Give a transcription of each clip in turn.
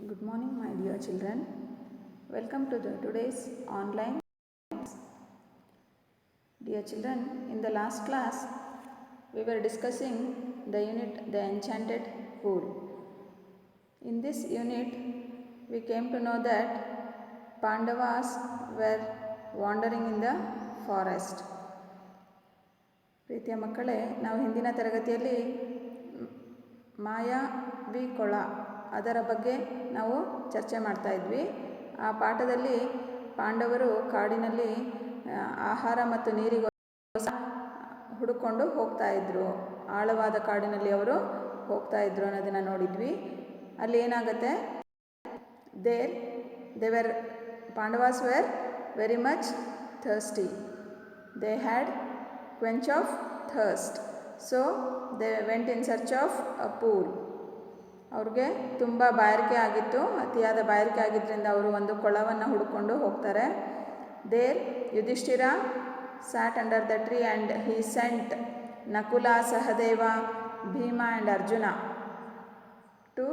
Good morning, my dear children. Welcome to today's online. Dear children, in the last class, we were discussing the unit The Enchanted Pool. In this unit, we came to know that Pandavas were wandering in the forest. ಪ್ರೀತಿಯ ಮಕ್ಕಳೇ, ನಾವು ಹಿಂದಿನ ತರಗತಿಯಲ್ಲಿ ಮಾಯಾವಿ ಕೊಳ ಅದರ ಬಗ್ಗೆ ನಾವು ಚರ್ಚೆ ಮಾಡ್ತಾ ಇದ್ವಿ. ಆ ಪಾಠದಲ್ಲಿ ಪಾಂಡವರು ಕಾಡಿನಲ್ಲಿ ಆಹಾರ ಮತ್ತು ನೀರಿಗೋಸ್ಕರ ಹುಡುಕೊಂಡು ಹೋಗ್ತಾ ಇದ್ರು. ಆಳವಾದ ಕಾಡಿನಲ್ಲಿ ಅವರು ಹೋಗ್ತಾ ಇದ್ರು ಅನ್ನೋದನ್ನು ನೋಡಿದ್ವಿ. ಅಲ್ಲಿ ಏನಾಗುತ್ತೆ, Pandavas were very much thirsty. They had quench of thirst, so they went in search of a pool. ಅವ್ರಿಗೆ ತುಂಬ ಬಾಯಾರಿಕೆ ಆಗಿತ್ತು, ಅತಿಯಾದ ಬಾಯಾರಿಕೆ ಆಗಿದ್ದರಿಂದ ಅವರು ಒಂದು ಕೊಳವನ್ನು ಹುಡುಕೊಂಡು ಹೋಗ್ತಾರೆ. There Yudhishthira sat under the tree and he sent Nakula, Sahadeva, Bhima and Arjuna to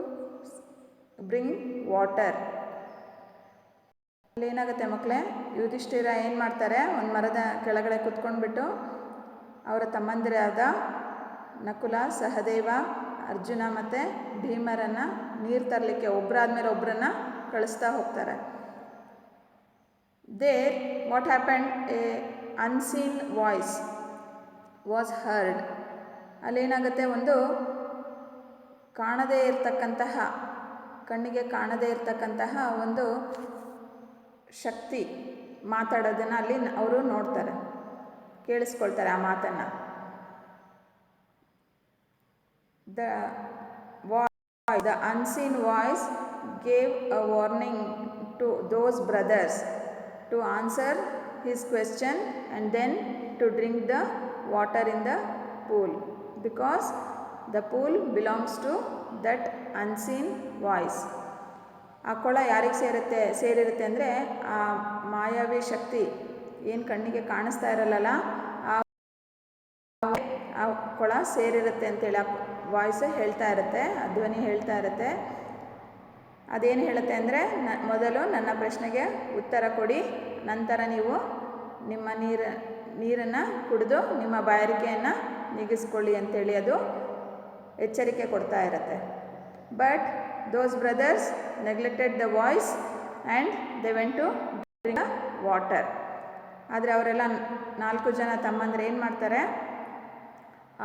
bring water. ಅಲ್ಲೇನಾಗುತ್ತೆ ಮಕ್ಕಳೇ, ಯುಧಿಷ್ಠಿರ ಏನು ಮಾಡ್ತಾರೆ, ಒಂದು ಮರದ ಕೆಳಗಡೆ ಕುತ್ಕೊಂಡ್ಬಿಟ್ಟು ಅವರ ತಮ್ಮಂದಿರಾದ ನಕುಲ, ಸಹದೇವ, ಅರ್ಜುನ ಮತ್ತು ಭೀಮರನ್ನು ನೀರು ತರಲಿಕ್ಕೆ ಒಬ್ಬರಾದ್ಮೇಲೆ ಒಬ್ಬರನ್ನು ಕಳಿಸ್ತಾ ಹೋಗ್ತಾರೆ. There what happened, a unseen voice was heard. ಅಲ್ಲೇನಾಗುತ್ತೆ, ಒಂದು ಕಾಣದೇ ಇರತಕ್ಕಂತಹ, ಕಣ್ಣಿಗೆ ಕಾಣದೇ ಇರತಕ್ಕಂತಹ ಒಂದು ಶಕ್ತಿ ಮಾತಾಡೋದನ್ನು ಅಲ್ಲಿ ಅವರು ನೋಡ್ತಾರೆ, ಕೇಳಿಸ್ಕೊಳ್ತಾರೆ ಆ ಮಾತನ್ನು. The unseen voice gave a warning to those brothers to answer his question and then to drink the water in the pool, because the pool belongs to that unseen voice. ಆ ಕೊಳ ಯಾರಿಗೆ ಸೇರಿರುತ್ತೆ ಅಂದರೆ, ಆ ಮಾಯಾವಿ ಶಕ್ತಿ ಏನು ಕಣ್ಣಿಗೆ ಕಾಣಿಸ್ತಾ ಇರಲ್ಲ, ಆ ಕೊಳ ಸೇರಿರುತ್ತೆ ಅಂತೇಳಿ ಆ ವಾಯ್ಸ್ ಹೇಳ್ತಾ ಇರುತ್ತೆ, ಆ ಧ್ವನಿ ಹೇಳ್ತಾ ಇರುತ್ತೆ. ಅದೇನು ಹೇಳುತ್ತೆ ಅಂದರೆ, ಮೊದಲು ನನ್ನ ಪ್ರಶ್ನೆಗೆ ಉತ್ತರ ಕೊಡಿ, ನಂತರ ನೀವು ನಿಮ್ಮ ನೀರನ್ನು ಕುಡಿದು ನಿಮ್ಮ ಬಾಯಾರಿಕೆಯನ್ನು ನೀಗಿಸ್ಕೊಳ್ಳಿ ಅಂತೇಳಿ ಅದು ಎಚ್ಚರಿಕೆ ಕೊಡ್ತಾ ಇರುತ್ತೆ. But those brothers neglected the voice and they went to drink the water. ಆದರೆ ಅವರೆಲ್ಲ 4 ಜನ ತಮ್ಮಂದ್ರೆ ಏನು ಮಾಡ್ತಾರೆ,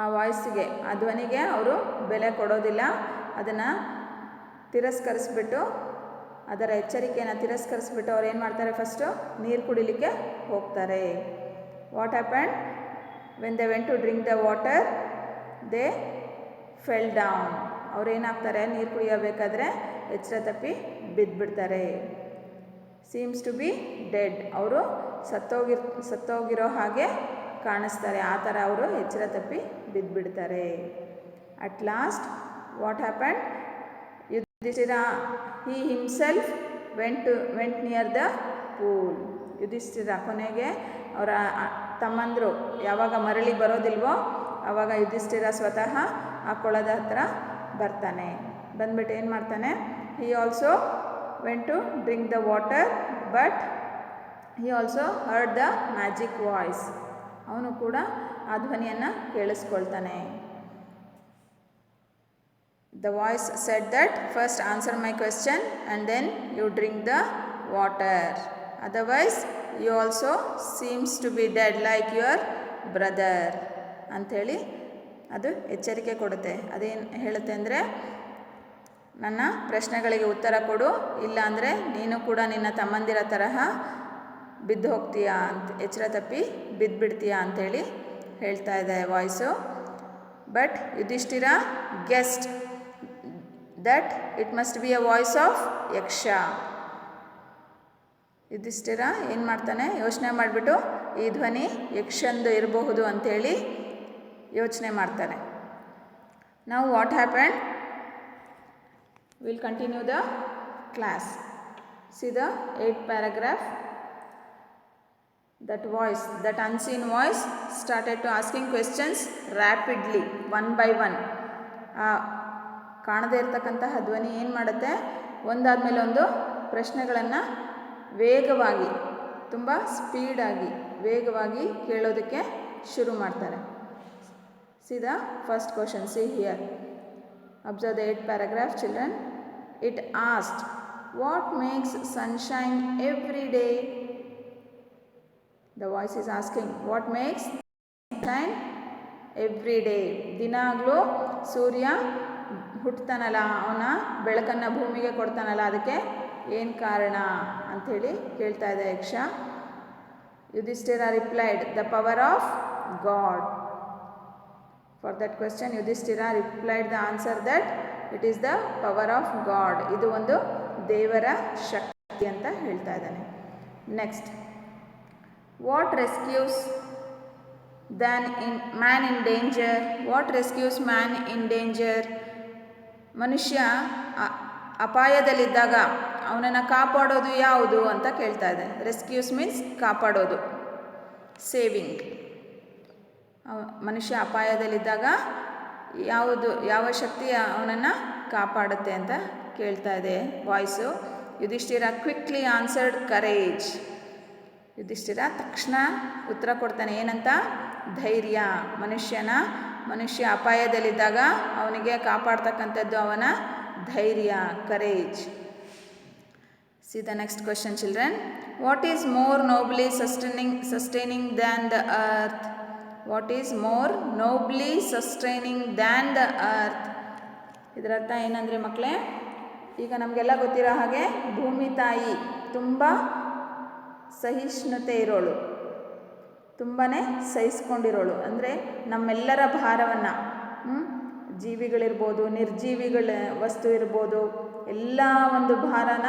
ಆ ವಾಯ್ಸಿಗೆ, ಆ ಧ್ವನಿಗೆ ಅವರು ಬೆಲೆ ಕೊಡೋದಿಲ್ಲ. ಅದನ್ನು ತಿರಸ್ಕರಿಸ್ಬಿಟ್ಟು, ಅದರ ಎಚ್ಚರಿಕೆಯನ್ನು ತಿರಸ್ಕರಿಸ್ಬಿಟ್ಟು ಅವ್ರು ಏನು ಮಾಡ್ತಾರೆ, ಫಸ್ಟು ನೀರು ಕುಡಿಲಿಕ್ಕೆ ಹೋಗ್ತಾರೆ. What happened when they went to drink the water, they fell down. ಅವ್ರೇನಾಗ್ತಾರೆ, ನೀರು ಕುಡಿಯಬೇಕಾದ್ರೆ ಎಚ್ಚರ ತಪ್ಪಿ ಬಿದ್ದುಬಿಡ್ತಾರೆ. Seems to be dead. ಅವರು ಸತ್ತೋಗಿರೋ ಹಾಗೆ ಕಾಣಿಸ್ತಾರೆ, ಆ ಥರ ಅವರು ಎಚ್ಚರ ತಪ್ಪಿ ಬಿದ್ದುಬಿಡ್ತಾರೆ. At last what happened, Yudhishthira he himself went near the pool. Yudhishthira ಕೊನೆಗೆ ಅವರ ತಮ್ಮಂದರು ಯಾವಾಗ ಮರಳಿ ಬರೋದಿಲ್ವೋ ಆವಾಗ ಯುಧಿಷ್ಠಿರ ಸ್ವತಃ ಆ ಕೊಳದ ಹತ್ರ ಬರ್ತಾನೆ. ಬಂದ್ಬಿಟ್ಟು ಏನು ಮಾಡ್ತಾನೆ, he also went to drink the water but he also heard the magic voice. ಅವನು ಕೂಡ ಆ ಧ್ವನಿಯನ್ನು ಕೇಳಿಸ್ಕೊಳ್ತಾನೆ. The voice said that first answer my question and then you drink the water, otherwise you also seems to be dead like your brother ಅಂಥೇಳಿ ಅದು ಎಚ್ಚರಿಕೆ ಕೊಡುತ್ತೆ. ಅದೇನು ಹೇಳುತ್ತೆ ಅಂದರೆ, ನನ್ನ ಪ್ರಶ್ನೆಗಳಿಗೆ ಉತ್ತರ ಕೊಡು, ಇಲ್ಲ ಅಂದರೆ ನೀನು ಕೂಡ ನಿನ್ನ ತಮ್ಮಂದಿರ ತರಹ ಬಿದ್ದು ಹೋಗ್ತೀಯಾ ಅಂತ, ಎಚ್ಚರ ತಪ್ಪಿ ಬಿದ್ದುಬಿಡ್ತೀಯಾ ಅಂಥೇಳಿ ಹೇಳ್ತಾ ಇದೆ voice. But Yudhishthira guest that it must be a voice of ಯಕ್ಷ. ಯುಧಿಷ್ಠಿರ ಏನು ಮಾಡ್ತಾನೆ, ಯೋಚನೆ ಮಾಡಿಬಿಟ್ಟು ಈ ಧ್ವನಿ ಯಕ್ಷಂದು ಇರಬಹುದು ಅಂಥೇಳಿ ಯೋಚನೆ ಮಾಡ್ತಾನೆ. ನಾವು what happened, will continue the class. C the 8th paragraph. That unseen voice started to asking questions rapidly, one by one. ಕಾಣದೇ ಇರತಕ್ಕಂತಹ ಧ್ವನಿ ಏನು ಮಾಡುತ್ತೆ, ಒಂದಾದಮೇಲೆ ಒಂದು ಪ್ರಶ್ನೆಗಳನ್ನು ವೇಗವಾಗಿ, ತುಂಬ ಸ್ಪೀಡಾಗಿ, ವೇಗವಾಗಿ ಕೇಳೋದಕ್ಕೆ ಶುರು ಮಾಡ್ತಾರೆ. See the first question, see here. Observe the 8th paragraph, children. It asked, what makes sunshine every day? The voice is asking, what makes sunshine every day? ದಿನಾಗಲೂ ಸೂರ್ಯ ಹುಟ್ಟುತ್ತಾನಲ್ಲ, ಅವನ ಬೆಳಕನ್ನು ಭೂಮಿಗೆ ಕೊಡ್ತಾನಲ್ಲ, ಅದಕ್ಕೆ ಏನು ಕಾರಣ ಅಂಥೇಳಿ ಕೇಳ್ತಾ ಇದೆ ಯಕ್ಷ. Yudhishthira replied, the power of god. For that question, Yudhishthira replied the answer that it is the power of God. ಇದು ಒಂದು ದೇವರ ಶಕ್ತಿ ಅಂತ ಹೇಳ್ತಾ ಇದ್ದಾನೆ. Next, what rescues man in danger? What rescues man in danger? ಮನುಷ್ಯ ಅಪಾಯದಲ್ಲಿದ್ದಾಗ ಅವನನ್ನು ಕಾಪಾಡೋದು ಯಾವುದು ಅಂತ ಕೇಳ್ತಾ ಇದೆ. ರೆಸ್ಕ್ಯೂಸ್ ಮೀನ್ಸ್ ಕಾಪಾಡೋದು, ಸೇವಿಂಗ್. ಮನುಷ್ಯ ಅಪಾಯದಲ್ಲಿದ್ದಾಗ ಯಾವ ಶಕ್ತಿ ಅವನನ್ನು ಕಾಪಾಡುತ್ತೆ ಅಂತ ಕೇಳ್ತಾ ಇದೆ voice. Yudhishthira quickly answered courage. Yudhishthira ತಕ್ಷಣ ಉತ್ತರ ಕೊಡ್ತಾನೆ, ಏನಂತ? ಧೈರ್ಯ. ಮನುಷ್ಯ ಅಪಾಯದಲ್ಲಿದ್ದಾಗ ಅವನಿಗೆ ಕಾಪಾಡ್ತಕ್ಕಂಥದ್ದು ಅವನ ಧೈರ್ಯ, courage. See the next question, children. What is more nobly sustaining than the earth? What is more nobly sustaining than the earth? ಇದರ ಅರ್ಥ ಏನಂದರೆ ಮಕ್ಕಳೇ, ಈಗ ನಮಗೆಲ್ಲ ಗೊತ್ತಿರೋ ಹಾಗೆ ಭೂಮಿ ತಾಯಿ ತುಂಬ ಸಹಿಷ್ಣುತೆ ಇರೋಳು, ತುಂಬಾ ಸಹಿಸ್ಕೊಂಡಿರೋಳು. ಅಂದರೆ ನಮ್ಮೆಲ್ಲರ ಭಾರವನ್ನು, ಜೀವಿಗಳಿರ್ಬೋದು, ನಿರ್ಜೀವಿಗಳ ವಸ್ತು ಇರ್ಬೋದು, ಎಲ್ಲ ಒಂದು ಭಾರನ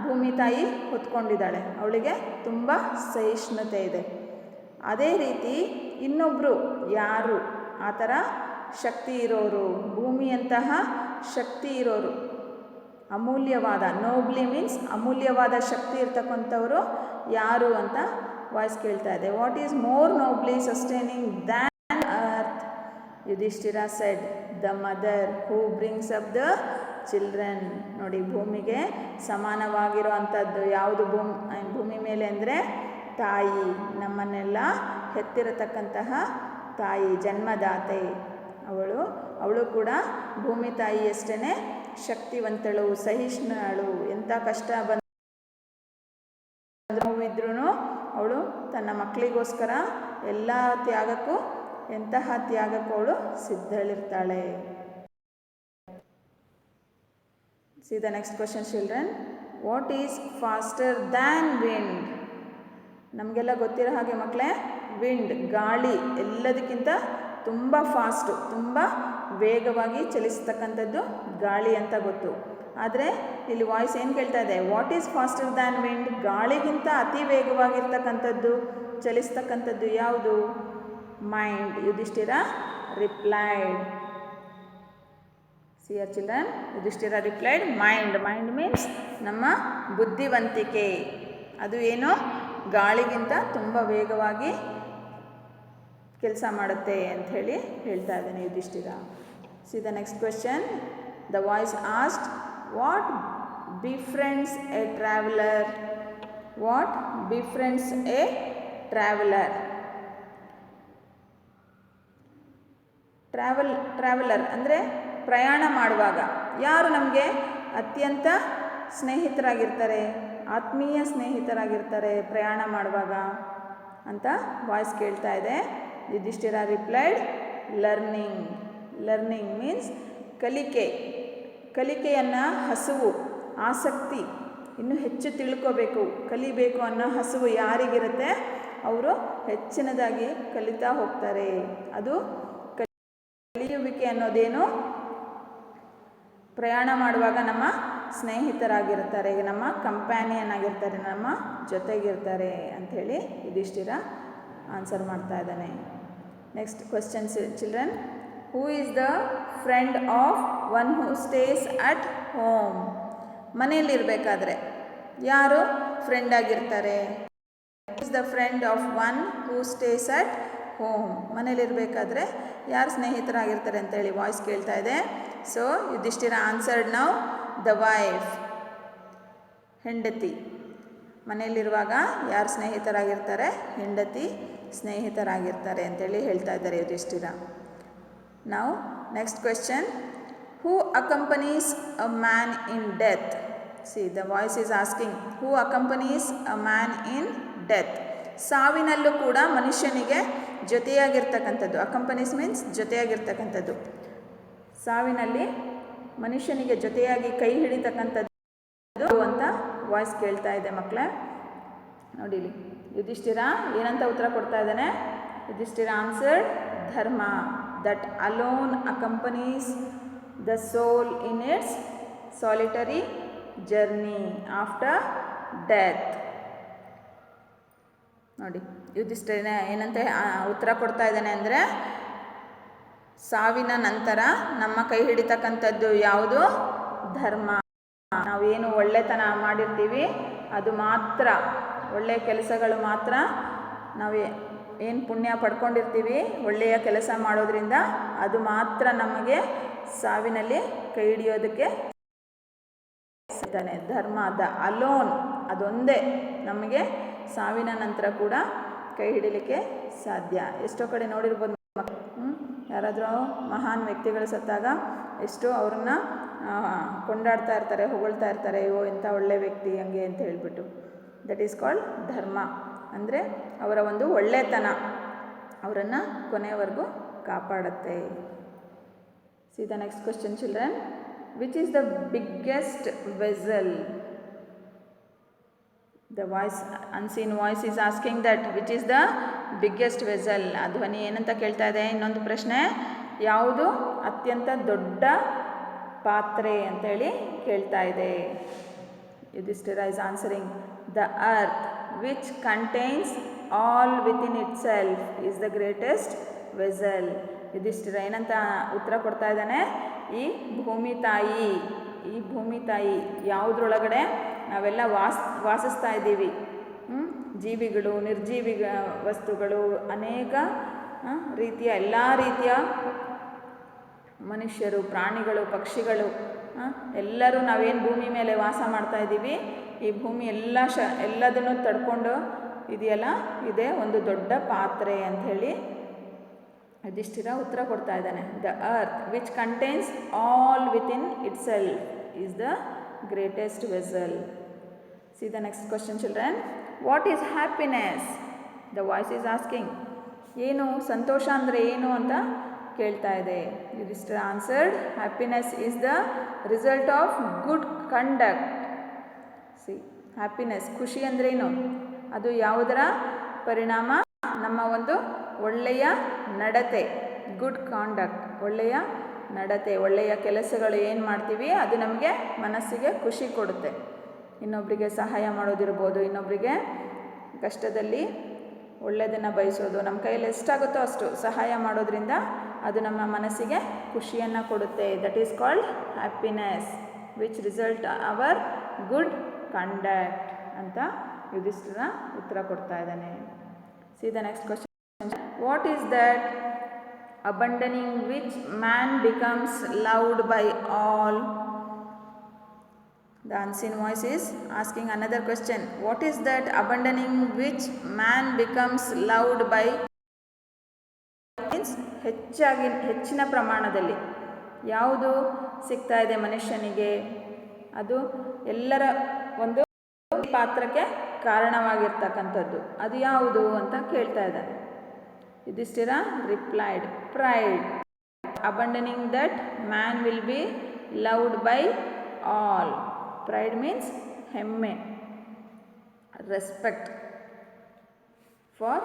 ಭೂಮಿ ತಾಯಿ ಹೊತ್ಕೊಂಡಿದ್ದಾಳೆ. ಅವಳಿಗೆ ತುಂಬ ಸಹಿಷ್ಣುತೆ ಇದೆ. ಅದೇ ರೀತಿ ಇನ್ನೊಬ್ಬರು ಯಾರು ಆ ಥರ ಶಕ್ತಿ ಇರೋರು, ಭೂಮಿಯಂತಹ ಶಕ್ತಿ ಇರೋರು, ಅಮೂಲ್ಯವಾದ, ನೋಬ್ಲಿ ಮೀನ್ಸ್ ಅಮೂಲ್ಯವಾದ ಶಕ್ತಿ ಇರ್ತಕ್ಕಂಥವರು ಯಾರು ಅಂತ ವಾಯ್ಸ್ ಕೇಳ್ತಾ ಇದೆ. What is more nobly sustaining than earth? Yudhishthira said, the mother who brings up the children. ನೋಡಿ, ಭೂಮಿಗೆ ಸಮಾನವಾಗಿರೋ ಅಂಥದ್ದು ಯಾವುದು ಭೂಮಿ ಮೇಲೆ ಅಂದರೆ ತಾಯಿ. ನಮ್ಮನ್ನೆಲ್ಲ ಹೆತ್ತಿರತಕ್ಕಂತಹ ತಾಯಿ, ಜನ್ಮದಾತೆ ಅವಳು ಕೂಡ ಭೂಮಿ ತಾಯಿಯಷ್ಟೇ ಶಕ್ತಿವಂತಳು, ಸಹಿಷ್ಣುಳು. ಎಂಥ ಕಷ್ಟ ನೋವಿದ್ರೂ ಅವಳು ತನ್ನ ಮಕ್ಕಳಿಗೋಸ್ಕರ ಎಲ್ಲ ತ್ಯಾಗಕ್ಕೂ, ಎಂತಹ ತ್ಯಾಗಕ್ಕೂ ಅವಳು ಸಿದ್ಧಳಿರ್ತಾಳೆ. See the next question, children. What is faster than wind? ನಮಗೆಲ್ಲ ಗೊತ್ತಿರೋ ಹಾಗೆ ಮಕ್ಕಳೇ, ವಿಂಡ್, ಗಾಳಿ ಎಲ್ಲದಕ್ಕಿಂತ ತುಂಬ ಫಾಸ್ಟು, ತುಂಬ ವೇಗವಾಗಿ ಚಲಿಸ್ತಕ್ಕಂಥದ್ದು ಗಾಳಿ ಅಂತ ಗೊತ್ತು. ಆದರೆ ಇಲ್ಲಿ ವಾಯ್ಸ್ ಏನು ಕೇಳ್ತಾ ಇದೆ? What is faster than wind? ಗಾಳಿಗಿಂತ ಅತಿ ವೇಗವಾಗಿರ್ತಕ್ಕಂಥದ್ದು, ಚಲಿಸ್ತಕ್ಕಂಥದ್ದು ಯಾವುದು? Mind. Yudhishthira replied. See here, children. Yudhishthira replied, mind. Mind means ನಮ್ಮ ಬುದ್ಧಿವಂತಿಕೆ. ಅದು ಏನು? ಗಾಳಿಗಿಂತ ತುಂಬ ವೇಗವಾಗಿ ಕೆಲಸ ಮಾಡುತ್ತೆ ಅಂಥೇಳಿ ಹೇಳ್ತಾ ಇದ್ದಾನೆ Yudhishthira. See the next question. The voice asked, what befriends a traveller? What befriends a traveller? Traveller ಅಂದರೆ ಪ್ರಯಾಣ ಮಾಡುವಾಗ ಯಾರು ನಮಗೆ ಅತ್ಯಂತ ಸ್ನೇಹಿತರಾಗಿರ್ತಾರೆ, ಆತ್ಮೀಯ ಸ್ನೇಹಿತರಾಗಿರ್ತಾರೆ ಪ್ರಯಾಣ ಮಾಡುವಾಗ ಅಂತ ವಾಯ್ಸ್ ಕೇಳ್ತಾ ಇದೆ. Yudhishthira replied, learning. Learning means ಕಲಿಕೆ. ಕಲಿಕೆಯನ್ನು ಹಸಿವು, ಆಸಕ್ತಿ, ಇನ್ನೂ ಹೆಚ್ಚು ತಿಳ್ಕೋಬೇಕು, ಕಲಿಬೇಕು ಅನ್ನೋ ಹಸಿವು ಯಾರಿಗಿರುತ್ತೆ ಅವರು ಹೆಚ್ಚಿನದಾಗಿ ಕಲಿತಾ ಹೋಗ್ತಾರೆ. ಅದು ಕಲಿಯುವಿಕೆ ಅನ್ನೋದೇನು? ಪ್ರಯಾಣ ಮಾಡುವಾಗ ನಮ್ಮ ಸ್ನೇಹಿತರಾಗಿರ್ತಾರೆ, ನಮ್ಮ ಕಂಪ್ಯಾನಿಯನ್ ಆಗಿರ್ತಾರೆ, ನಮ್ಮ ಜೊತೆಗಿರ್ತಾರೆ ಅಂಥೇಳಿ ಯುಧಿಷ್ಠಿರ ಆನ್ಸರ್ ಮಾಡ್ತಾ ಇದ್ದಾನೆ. Next question, children. Who is the friend of one who stays at home? ಮನೆಯಲ್ಲಿರಬೇಕಾದ್ರೆ ಯಾರು ಫ್ರೆಂಡ್ ಆಗಿರ್ತಾರೆ? Is the friend of one who stays at home. ಮನೇಲಿರಬೇಕಾದ್ರೆ ಯಾರು ಸ್ನೇಹಿತರಾಗಿರ್ತಾರೆ ಅಂತೇಳಿ ವಾಯ್ಸ್ ಕೇಳ್ತಾ ಇದೆ. So Yudhishthira answered now the wife. ಹೆಂಡತಿ. ಮನೆಯಲ್ಲಿರುವಾಗ ಯಾರು ಸ್ನೇಹಿತರಾಗಿರ್ತಾರೆ? ಹೆಂಡತಿ ಸ್ನೇಹಿತರಾಗಿರ್ತಾರೆ ಅಂತೇಳಿ ಹೇಳ್ತಾ ಇದ್ದಾರೆ ಯುಧಿಷ್ಠಿರ. ನಾವು next question, who accompanies a man in death? See the voice is asking who accompanies a man in death. ಸಾವಿನಲ್ಲೂ ಕೂಡ ಮನುಷ್ಯನಿಗೆ ಜೊತೆಯಾಗಿರ್ತಕ್ಕಂಥದ್ದು. Accompanies means ಜೊತೆಯಾಗಿರ್ತಕ್ಕಂಥದ್ದು. ಸಾವಿನಲ್ಲಿ ಮನುಷ್ಯನಿಗೆ ಜೊತೆಯಾಗಿ ಕೈ ಹಿಡಿತಕ್ಕಂಥದ್ದು ಅಂತ ವಾಯ್ಸ್ ಕೇಳ್ತಾ ಇದೆ ಮಕ್ಕಳೇ. ನೋಡಿಲಿ ಯುಧಿಷ್ಠಿರ ಏನಂತ ಉತ್ತರ ಕೊಡ್ತಾ ಇದ್ದಾನೆ? Yudhishthira answered dharma, that alone accompanies the soul in its solitary journey after death. ನೋಡಿ ಯುಧಿಷ್ಠಿರ ಏನಂತ ಉತ್ತರ ಕೊಡ್ತಾ ಇದ್ದಾನೆ ಅಂದರೆ, ಸಾವಿನ ನಂತರ ನಮ್ಮ ಕೈ ಹಿಡಿತಕ್ಕಂಥದ್ದು ಯಾವುದು? ಧರ್ಮ. ನಾವೇನು ಒಳ್ಳೆತನ ಮಾಡಿರ್ತೀವಿ ಅದು ಮಾತ್ರ, ಒಳ್ಳೆಯ ಕೆಲಸಗಳು ಮಾತ್ರ, ನಾವು ಏನು ಪುಣ್ಯ ಪಡ್ಕೊಂಡಿರ್ತೀವಿ ಒಳ್ಳೆಯ ಕೆಲಸ ಮಾಡೋದ್ರಿಂದ ಅದು ಮಾತ್ರ ನಮಗೆ ಸಾವಿನಲ್ಲಿ ಕೈ ಹಿಡಿಯೋದಕ್ಕೆ ಸಿಗ್ತಾನೆ. ಧರ್ಮ ದ ಅಲೋನ್, ಅದೊಂದೇ ನಮಗೆ ಸಾವಿನ ನಂತರ ಕೂಡ ಕೈ ಹಿಡಿಲಿಕ್ಕೆ ಸಾಧ್ಯ. ಎಷ್ಟೋ ಕಡೆ ನೋಡಿರ್ಬೋದು ಯಾರಾದರೂ ಮಹಾನ್ ವ್ಯಕ್ತಿಗಳು ಸತ್ತಾಗ ಎಷ್ಟೋ ಅವ್ರನ್ನ ಕೊಂಡಾಡ್ತಾ ಇರ್ತಾರೆ, ಹೊಗಳ್ತಾ ಇರ್ತಾರೆ, ಅಯ್ಯೋ ಎಂಥ ಒಳ್ಳೆ ವ್ಯಕ್ತಿ ಹಂಗೆ ಅಂತ ಹೇಳಿಬಿಟ್ಟು. ದಟ್ ಈಸ್ ಕಾಲ್ಡ್ ಧರ್ಮ. ಅಂದರೆ ಅವರ ಒಂದು ಒಳ್ಳೆತನ ಅವರನ್ನು ಕೊನೆಯವರೆಗೂ ಕಾಪಾಡುತ್ತೆ. See the next question children, which is the biggest vessel? The voice, unseen voice is asking that which is the biggest vessel. ಆ ಧ್ವನಿ ಏನಂತ ಕೇಳ್ತಾ ಇದೆ? ಇನ್ನೊಂದು ಪ್ರಶ್ನೆ, ಯಾವುದು ಅತ್ಯಂತ ದೊಡ್ಡ ಪಾತ್ರೆ ಅಂತೇಳಿ ಕೇಳ್ತಾ ಇದೆ. Yudhishthira is answering the earth which contains all within it self is the greatest vessel. Yudhishthira ಏನಂತ ಉತ್ತರ ಕೊಡ್ತಾ ಇದ್ದಾನೆ? ಈ ಭೂಮಿ ತಾಯಿ, ಈ ಭೂಮಿ ತಾಯಿ ಯಾವುದ್ರೊಳಗಡೆ ನಾವೆಲ್ಲ ವಾಸಿಸ್ತಾ ಇದ್ದೀವಿ, ಜೀವಿಗಳು, ನಿರ್ಜೀವಿ ವಸ್ತುಗಳು, ಅನೇಕ ರೀತಿಯ ಎಲ್ಲ ರೀತಿಯ ಮನುಷ್ಯರು, ಪ್ರಾಣಿಗಳು, ಪಕ್ಷಿಗಳು, ಎಲ್ಲರೂ ನಾವೇನು ಭೂಮಿ ಮೇಲೆ ವಾಸ ಮಾಡ್ತಾ ಇದ್ದೀವಿ, ಈ ಭೂಮಿ ಎಲ್ಲದನ್ನು ತಡ್ಕೊಂಡು ಇದೆಯಲ್ಲ, ಇದೇ ಒಂದು ದೊಡ್ಡ ಪಾತ್ರೆ ಅಂಥೇಳಿ ಯುಧಿಷ್ಠಿರ ಉತ್ತರ ಕೊಡ್ತಾ ಇದ್ದಾನೆ. The earth which contains all within it self is the greatest vessel. C the next question children, what is happiness? The voice is asking, ಏನು ಸಂತೋಷ ಅಂದರೆ ಏನು ಅಂತ ಕೇಳ್ತಾ ಇದೆ. Yudhishthira answered happiness is the result of good conduct. C happiness, ಖುಷಿ ಅಂದ್ರೇನು? ಅದು ಯಾವುದರ ಪರಿಣಾಮ? ನಮ್ಮ ಒಂದು ಒಳ್ಳೆಯ ನಡತೆ, ಗುಡ್ ಕಾಂಡಕ್ಟ್, ಒಳ್ಳೆಯ ನಡತೆ, ಒಳ್ಳೆಯ ಕೆಲಸಗಳು ಏನು ಮಾಡ್ತೀವಿ ಅದು ನಮಗೆ ಮನಸ್ಸಿಗೆ ಖುಷಿ ಕೊಡುತ್ತೆ. ಇನ್ನೊಬ್ಬರಿಗೆ ಸಹಾಯ ಮಾಡೋದಿರ್ಬೋದು, ಇನ್ನೊಬ್ಬರಿಗೆ ಕಷ್ಟದಲ್ಲಿ ಒಳ್ಳೆಯದನ್ನು ಬಯಸೋದು, ನಮ್ಮ ಕೈಯಲ್ಲಿ ಎಷ್ಟಾಗುತ್ತೋ ಅಷ್ಟು ಸಹಾಯ ಮಾಡೋದ್ರಿಂದ ಅದು ನಮ್ಮ ಮನಸ್ಸಿಗೆ ಖುಷಿಯನ್ನು ಕೊಡುತ್ತೆ. That is called happiness which result our good conduct ಅಂತ ಯುಧಿಷ್ಠಿರ ಉತ್ತರ ಕೊಡ್ತಾ ಇದ್ದಾನೆ. See the next question, what is that abandoning which man becomes loved by all? The unseen voice is asking another question. What is that abandoning which man becomes loved by? Means ಹೆಚ್ಚಿನ ಪ್ರಮಾಣದಲ್ಲಿ ಯಾವುದು ಸಿಗ್ತಾ ಇದೆ ಮನುಷ್ಯನಿಗೆ, ಅದು ಎಲ್ಲರ ಒಂದು ಪಾತ್ರಕ್ಕೆ ಕಾರಣವಾಗಿರ್ತಕ್ಕಂಥದ್ದು, ಅದು ಯಾವುದು ಅಂತ ಕೇಳ್ತಾ ಇದ್ದಾನೆ. Yudhishthira replied, pride. Abandoning that man will be loved by all. Pride means ಹೆಮ್ಮೆ, respect. For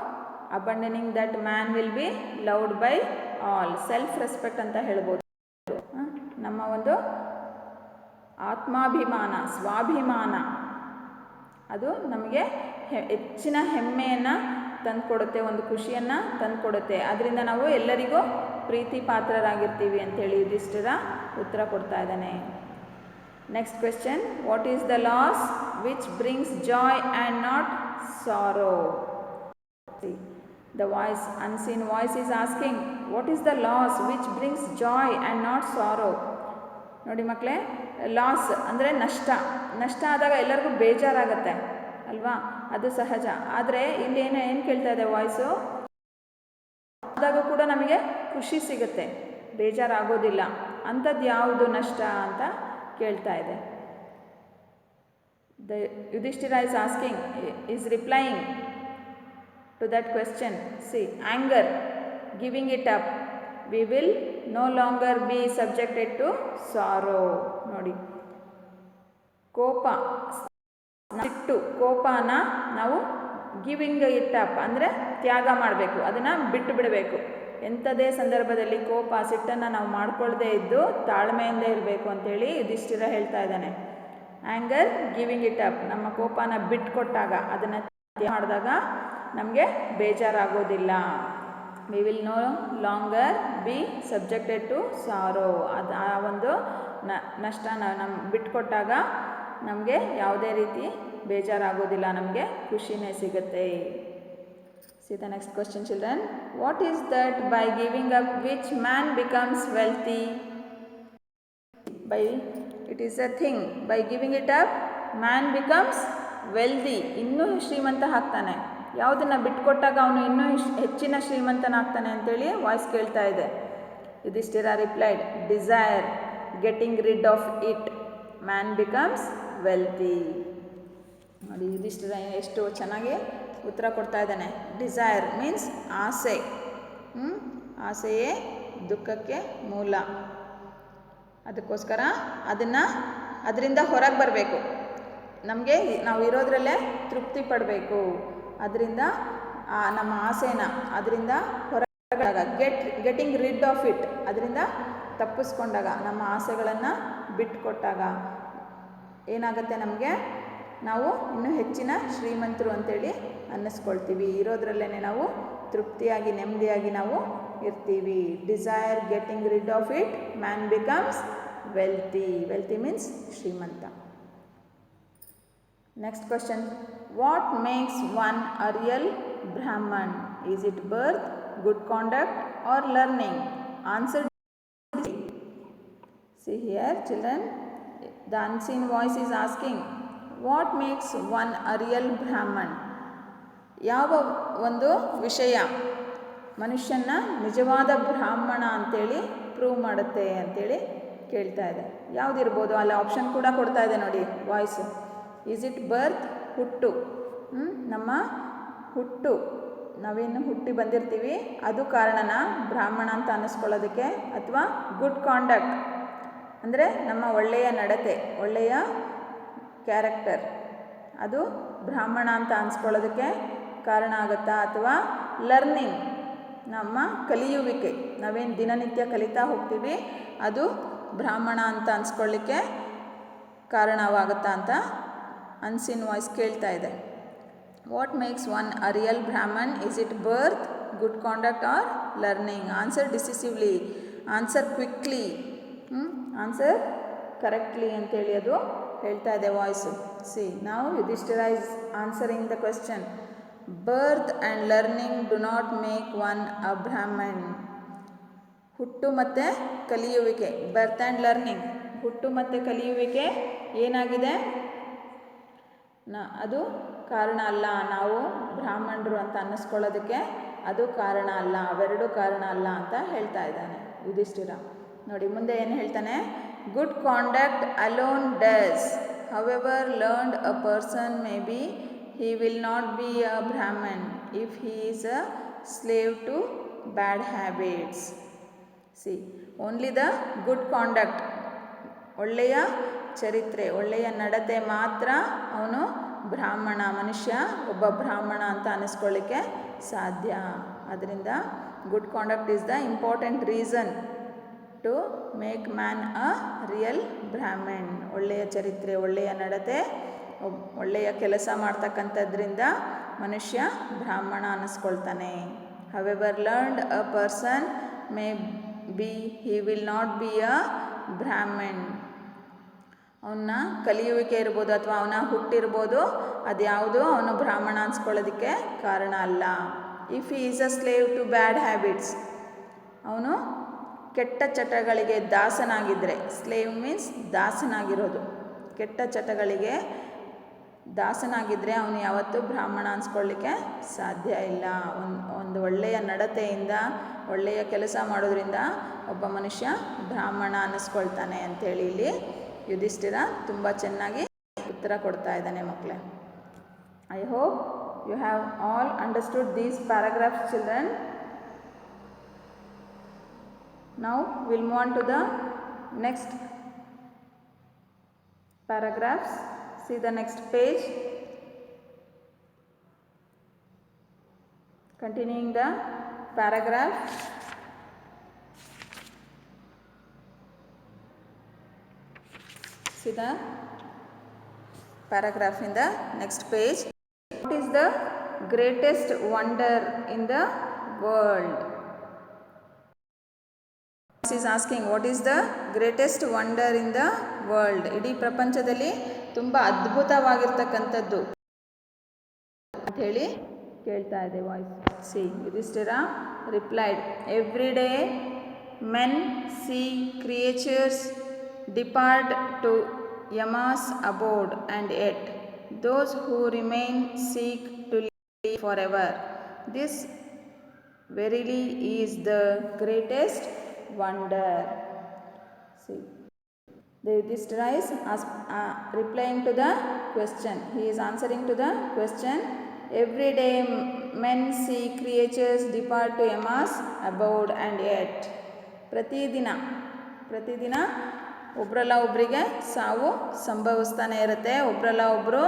abandoning that man will be loved by all. Self respect ಅಂತ ಹೇಳ್ಬೋದು. ನಮ್ಮ ಒಂದು ಆತ್ಮಾಭಿಮಾನ, ಸ್ವಾಭಿಮಾನ, ಅದು ನಮಗೆ ಹೆಚ್ಚಿನ ಹೆಮ್ಮೆಯನ್ನು ತಂದುಕೊಡುತ್ತೆ, ಒಂದು ಖುಷಿಯನ್ನು ತಂದುಕೊಡುತ್ತೆ. ಅದರಿಂದ ನಾವು ಎಲ್ಲರಿಗೂ ಪ್ರೀತಿ ಪಾತ್ರರಾಗಿರ್ತೀವಿ ಅಂತೇಳಿ ಯುಧಿಷ್ಠಿರ ಉತ್ತರ ಕೊಡ್ತಾ ಇದ್ದಾನೆ. Next question, what is the loss which brings joy and not sorrow? The voice, unseen voice is asking, what is the loss which brings joy and not sorrow? ನೋಡಿ ಮಕ್ಕಳೇ, ಲಾಸ್ ಅಂದರೆ ನಷ್ಟ ಆದಾಗ ಎಲ್ಲರಿಗೂ ಬೇಜಾರಾಗತ್ತೆ ಅಲ್ವಾ, ಅದು ಸಹಜ. ಆದರೆ ಇಲ್ಲಿ ಏನು ಕೇಳ್ತಾ ಇದೆ ವಾಯ್ಸು, ಆದಾಗ ಕೂಡ ನಮಗೆ ಖುಷಿ ಸಿಗುತ್ತೆ, ಬೇಜಾರಾಗೋದಿಲ್ಲ. ಅಂಥದ್ದು ಯಾವುದು ನಷ್ಟ ಅಂತ ಕೇಳ್ತಾ ಇದೆ. Yudhishthira is asking, is replying to that question. See, anger, giving it up, we will no longer be subjected to sorrow. ನೋಡಿ, ಕೋಪ, ಸಿಟ್ಟು, ಕೋಪನ ನಾವು ಗಿವಿಂಗ್ ಇಟ್ ಅಪ್ ಅಂದರೆ ತ್ಯಾಗ ಮಾಡಬೇಕು, ಅದನ್ನು ಬಿಟ್ಟು ಬಿಡಬೇಕು. ಎಂಥದೇ ಸಂದರ್ಭದಲ್ಲಿ ಕೋಪ ಸಿಟ್ಟನ್ನು ನಾವು ಮಾಡ್ಕೊಳ್ಳದೆ ಇದ್ದು ತಾಳ್ಮೆಯಿಂದ ಇರಬೇಕು ಅಂತೇಳಿ ಯುಧಿಷ್ಠಿರ ಹೇಳ್ತಾ ಇದ್ದಾನೆ. ಆ್ಯಂಗರ್ ಗಿವಿಂಗ್ ಇಟ್ ಅಪ್, ನಮ್ಮ ಕೋಪನ ಬಿಟ್ಕೊಟ್ಟಾಗ, ಅದನ್ನು ಮಾಡಿದಾಗ ನಮಗೆ ಬೇಜಾರಾಗೋದಿಲ್ಲ. We will no longer be subjected to sorrow. ಅದು ಆ ಒಂದು ನಷ್ಟನ ನಮ್ಮ ಬಿಟ್ಕೊಟ್ಟಾಗ ನಮಗೆ ಯಾವುದೇ ರೀತಿ ಬೇಜಾರಾಗೋದಿಲ್ಲ, ನಮಗೆ ಖುಷಿನೇ ಸಿಗುತ್ತೆ. See the next question, children. What is that by giving up which man becomes wealthy? By it is a thing. By giving it up, man becomes wealthy. ಇನ್ನೂ ಶ್ರೀಮಂತ ಆಗ್ತಾನೆ. ಯಾವುದನ್ನು ಬಿಟ್ಕೊಟ್ಟಾಗ ಅವನು ಇನ್ನೂ ಹೆಚ್ಚಿನ ಶ್ರೀಮಂತನಾಗ್ತಾನೆ ಅಂತೇಳಿ ವಾಯ್ಸ್ ಕೇಳ್ತಾ ಇದೆ. Yudhishthira replied, desire, getting rid of it, man becomes wealthy. ನೋಡಿ, ಯುಧಿಷ್ಠಿರ ಎಷ್ಟು ಚೆನ್ನಾಗಿ ಉತ್ತರ ಕೊಡ್ತಾ ಇದ್ದಾನೆ. ಡಿಸೈರ್ ಮೀನ್ಸ್ ಆಸೆ. ಆಸೆಯೇ ದುಃಖಕ್ಕೆ ಮೂಲ. ಅದಕ್ಕೋಸ್ಕರ ಅದರಿಂದ ಹೊರಗೆ ಬರಬೇಕು. ನಮಗೆ ನಾವು ಇರೋದ್ರಲ್ಲೇ ತೃಪ್ತಿ ಪಡಬೇಕು. ಅದರಿಂದ ನಮ್ಮ ಆಸೆನ ಅದರಿಂದ ಹೊರಗಾಗ ಗೆಟಿಂಗ್ ರಿಡ್ ಆಫ್ ಇಟ್, ಅದರಿಂದ ತಪ್ಪಿಸ್ಕೊಂಡಾಗ, ನಮ್ಮ ಆಸೆಗಳನ್ನು ಬಿಟ್ಟುಕೊಟ್ಟಾಗ ಏನಾಗುತ್ತೆ, ನಮಗೆ ನಾವು ಇನ್ನೂ ಹೆಚ್ಚಿನ ಶ್ರೀಮಂತರು ಅಂತೇಳಿ ಅನ್ನಿಸ್ಕೊಳ್ತೀವಿ. ಇರೋದ್ರಲ್ಲೇ ನಾವು ತೃಪ್ತಿಯಾಗಿ ನೆಮ್ಮದಿಯಾಗಿ ನಾವು ಇರ್ತೀವಿ. Desire getting rid of it, man becomes wealthy. Wealthy means ಶ್ರೀಮಂತ. Next question, what makes one a real brahmin? Is it birth, good conduct or learning? Answer. See here children, the unseen voice is asking, what makes one a real brahman? ಯಾವ ಒಂದು ವಿಷಯ ಮನುಷ್ಯನ ನಿಜವಾದ ಬ್ರಾಹ್ಮಣ ಅಂತೇಳಿ prove ಮಾಡುತ್ತೆ ಅಂತೇಳಿ ಕೇಳ್ತಾ ಇದೆ. ಯಾವುದಿರ್ಬೋದು? ಅಲ್ಲಿ ಆಪ್ಷನ್ ಕೂಡ ಕೊಡ್ತಾ ಇದೆ ನೋಡಿ ವಾಯ್ಸು. ಈಸ್ ಇಟ್ ಬರ್ತ್, ಹುಟ್ಟು, ನಮ್ಮ ಹುಟ್ಟು, ನಾವೇನು ಹುಟ್ಟಿ ಬಂದಿರ್ತೀವಿ ಅದು ಕಾರಣನ ಬ್ರಾಹ್ಮಣ ಅಂತ ಅನ್ನಿಸ್ಕೊಳ್ಳೋದಕ್ಕೆ, ಅಥವಾ ಗುಡ್ ಕಾಂಡಕ್ಟ್ ಅಂದರೆ ನಮ್ಮ ಒಳ್ಳೆಯ ನಡತೆ, ಒಳ್ಳೆಯ ಕ್ಯಾರೆಕ್ಟರ್, ಅದು ಬ್ರಾಹ್ಮಣ ಅಂತ ಅನ್ಸ್ಕೊಳ್ಳೋದಕ್ಕೆ ಕಾರಣ ಆಗುತ್ತಾ? ಅಥವಾ ಲರ್ನಿಂಗ್, ನಮ್ಮ ಕಲಿಯುವಿಕೆ, ನಾವೇನು ದಿನನಿತ್ಯ ಕಲಿತಾ ಹೋಗ್ತೀವಿ ಅದು ಬ್ರಾಹ್ಮಣ ಅಂತ ಅನ್ಸ್ಕೊಳ್ಳಿಕ್ಕೆ ಕಾರಣವಾಗುತ್ತಾ ಅಂತ ಅನ್ಸಿನ್ ವಾಯ್ಸ್ ಕೇಳ್ತಾ ಇದೆ. What makes one a real brahmin? Is it birth, good conduct or learning? Answer decisively, answer quickly, answer correctly ಅಂತೇಳಿ ಅದು ಹೇಳ್ತಾ ಇದೆ ವಾಯ್ಸು. ಸಿ, ನಾವು Yudhishthira is answering the question. Birth and learning do not make one a brahmin. ಹುಟ್ಟು ಮತ್ತು ಕಲಿಯುವಿಕೆ, ಬರ್ತ್ and learning, ಹುಟ್ಟು ಮತ್ತು ಕಲಿಯುವಿಕೆ ಏನಾಗಿದೆ, ಅದು ಕಾರಣ ಅಲ್ಲ. ನಾವು ಬ್ರಾಹ್ಮಣರು ಅಂತ ಅನ್ನಿಸ್ಕೊಳ್ಳೋದಕ್ಕೆ ಅದು ಕಾರಣ ಅಲ್ಲ, ಅವೆರಡೂ ಕಾರಣ ಅಲ್ಲ ಅಂತ ಹೇಳ್ತಾ ಇದ್ದಾನೆ ಯುಧಿಷ್ಠಿರ. ನೋಡಿ ಮುಂದೆ ಏನು ಹೇಳ್ತಾನೆ, good conduct alone does, however learned a person may B, he will not be a brahman if he is a slave to bad habits. See, only the good conduct, ಒಳ್ಳೆಯ ಚರಿತ್ರೆ, ಒಳ್ಳೆಯ ನಡತೆ ಮಾತ್ರ ಅವನು ಬ್ರಾಹ್ಮಣ, ಮನುಷ್ಯ ಒಬ್ಬ ಬ್ರಾಹ್ಮಣ ಅಂತ ಅನ್ನಿಸ್ಕೊಳ್ಳಿಕ್ಕೆ ಸಾಧ್ಯ. ಅದರಿಂದ good conduct is the important reason to make man a real brahmin. ಒಳ್ಳೆಯ ಚರಿತ್ರೆ, ಒಳ್ಳೆಯ ನಡತೆ, ಒಳ್ಳೆಯ ಕೆಲಸ ಮಾಡ್ತಕ್ಕಂಥದ್ರಿಂದ ಮನುಷ್ಯ ಬ್ರಾಹ್ಮಣ ಅನ್ನಿಸ್ಕೊಳ್ತಾನೆ. However learned a person may be, he will not be a brahmin. ಅವನ್ನ ಕಲಿಯುವಿಕೆ ಇರ್ಬೋದು ಅಥವಾ ಅವನ ಹುಟ್ಟಿರ್ಬೋದು, ಅದ್ಯಾವುದು ಅವನು ಬ್ರಾಹ್ಮಣ ಅನ್ಸ್ಕೊಳ್ಳೋದಕ್ಕೆ ಕಾರಣ ಅಲ್ಲ. If he is a slave to bad habits, ಅವನು ಕೆಟ್ಟ ಚಟಗಳಿಗೆ ದಾಸನಾಗಿದ್ದರೆ, ಸ್ಲೇವ್ ಮೀನ್ಸ್ ದಾಸನಾಗಿರೋದು, ಕೆಟ್ಟ ಚಟಗಳಿಗೆ ದಾಸನಾಗಿದ್ದರೆ ಅವನು ಯಾವತ್ತೂ ಬ್ರಾಹ್ಮಣ ಅನ್ಸ್ಕೊಳ್ಳಿಕ್ಕೆ ಸಾಧ್ಯ ಇಲ್ಲ. ಒಂದು ಒಳ್ಳೆಯ ನಡತೆಯಿಂದ ಒಳ್ಳೆಯ ಕೆಲಸ ಮಾಡೋದ್ರಿಂದ ಒಬ್ಬ ಮನುಷ್ಯ ಬ್ರಾಹ್ಮಣ ಅನ್ನಿಸ್ಕೊಳ್ತಾನೆ ಅಂಥೇಳಿ ಇಲ್ಲಿ ಯುಧಿಷ್ಠಿರ ತುಂಬ ಚೆನ್ನಾಗಿ ಉತ್ತರ ಕೊಡ್ತಾ ಇದ್ದಾನೆ ಮಕ್ಕಳೇ. I hope you have all understood these paragraphs children. Now we'll move on to the next paragraphs. See the next page. Continuing the paragraph. See the paragraph in the next page. What is the greatest wonder in the world? This is asking what is the greatest wonder in the world. ಇಡೀ ಪ್ರಪಂಚದಲ್ಲಿ ತುಂಬ ಅದ್ಭುತವಾಗಿರ್ತಕ್ಕಂಥದ್ದು ಅಂತ ಹೇಳಿ ಕೇಳ್ತಾ ಇದೆ voice. C Yudhishthira replied, every day men C creatures depart to Yama's abode and at those who remain seek to live forever ever. This verily is the greatest wonder. See, the Yudhishthira is replying to the question. He is answering to the question. Every day men see creatures depart to Yama's abode and yet. ಪ್ರತಿದಿನ ಒಬ್ಬರಲ್ಲ ಒಬ್ಬರಿಗೆ ಸಾವು ಸಂಭವಿಸ್ತಾನೆ ಇರುತ್ತೆ. ಒಬ್ಬರಲ್ಲ ಒಬ್ಬರು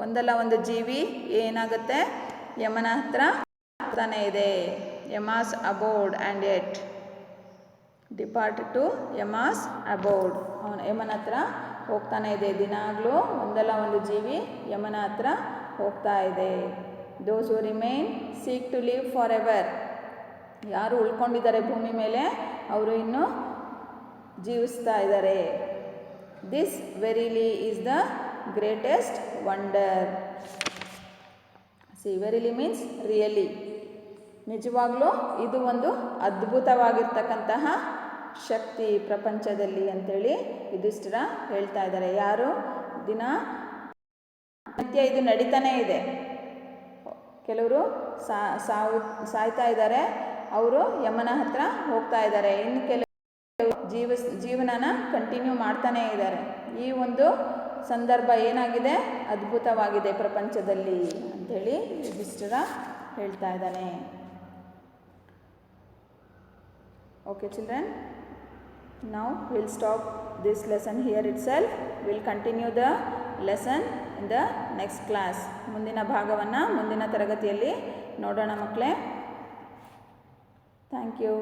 ಒಂದಲ್ಲ ಒಂದು ಜೀವಿ ಏನಾಗುತ್ತೆ, ಯಮನ ಹತ್ರ ತಾನೇ ಇದೆ. Yama's abode and yet depart to Yama's abode. ಅವನು ಯಮನ ಹತ್ರ ಹೋಗ್ತಾನೆ ಇದೆ. ದಿನಾಗಲೂ ಒಂದಲ್ಲ ಒಂದು ಜೀವಿ ಯಮನ ಹತ್ರ ಹೋಗ್ತಾ ಇದೆ. Those who remain seek to live forever ಎವರ್. ಯಾರು ಉಳ್ಕೊಂಡಿದ್ದಾರೆ ಭೂಮಿ ಮೇಲೆ ಅವರು ಇನ್ನೂ ಜೀವಿಸ್ತಾ ಇದ್ದಾರೆ. This verily is the greatest wonder. See verily means really, ನಿಜವಾಗ್ಲೂ ಇದು ಒಂದು ಅದ್ಭುತವಾಗಿರ್ತಕ್ಕಂತಹ ಶಕ್ತಿ ಪ್ರಪಂಚದಲ್ಲಿ ಅಂಥೇಳಿ ಯುಧಿಷ್ಠಿರ ಹೇಳ್ತಾ ಇದ್ದಾರೆ. ಯಾರು ದಿನ ನಿತ್ಯ ಇದು ನಡೀತಾನೇ ಇದೆ. ಕೆಲವರು ಸಾಯ್ತಾ ಇದ್ದಾರೆ, ಅವರು ಯಮನ ಹತ್ರ ಹೋಗ್ತಾ ಇದ್ದಾರೆ. ಇನ್ನು ಕೆಲವು ಜೀವನನ ಕಂಟಿನ್ಯೂ ಮಾಡ್ತಾನೇ ಇದ್ದಾರೆ. ಈ ಒಂದು ಸಂದರ್ಭ ಏನಾಗಿದೆ, ಅದ್ಭುತವಾಗಿದೆ ಪ್ರಪಂಚದಲ್ಲಿ ಅಂಥೇಳಿ ಯುಧಿಷ್ಠಿರ ಹೇಳ್ತಾ ಇದ್ದಾನೆ. Okay children, now we'll stop this lesson here itself. We'll continue the lesson in the next class. ಮುಂದಿನ ಭಾಗವನ್ನು ಮುಂದಿನ ತರಗತಿಯಲ್ಲಿ ನೋಡೋಣ ಮಕ್ಕಳೇ. Thank you.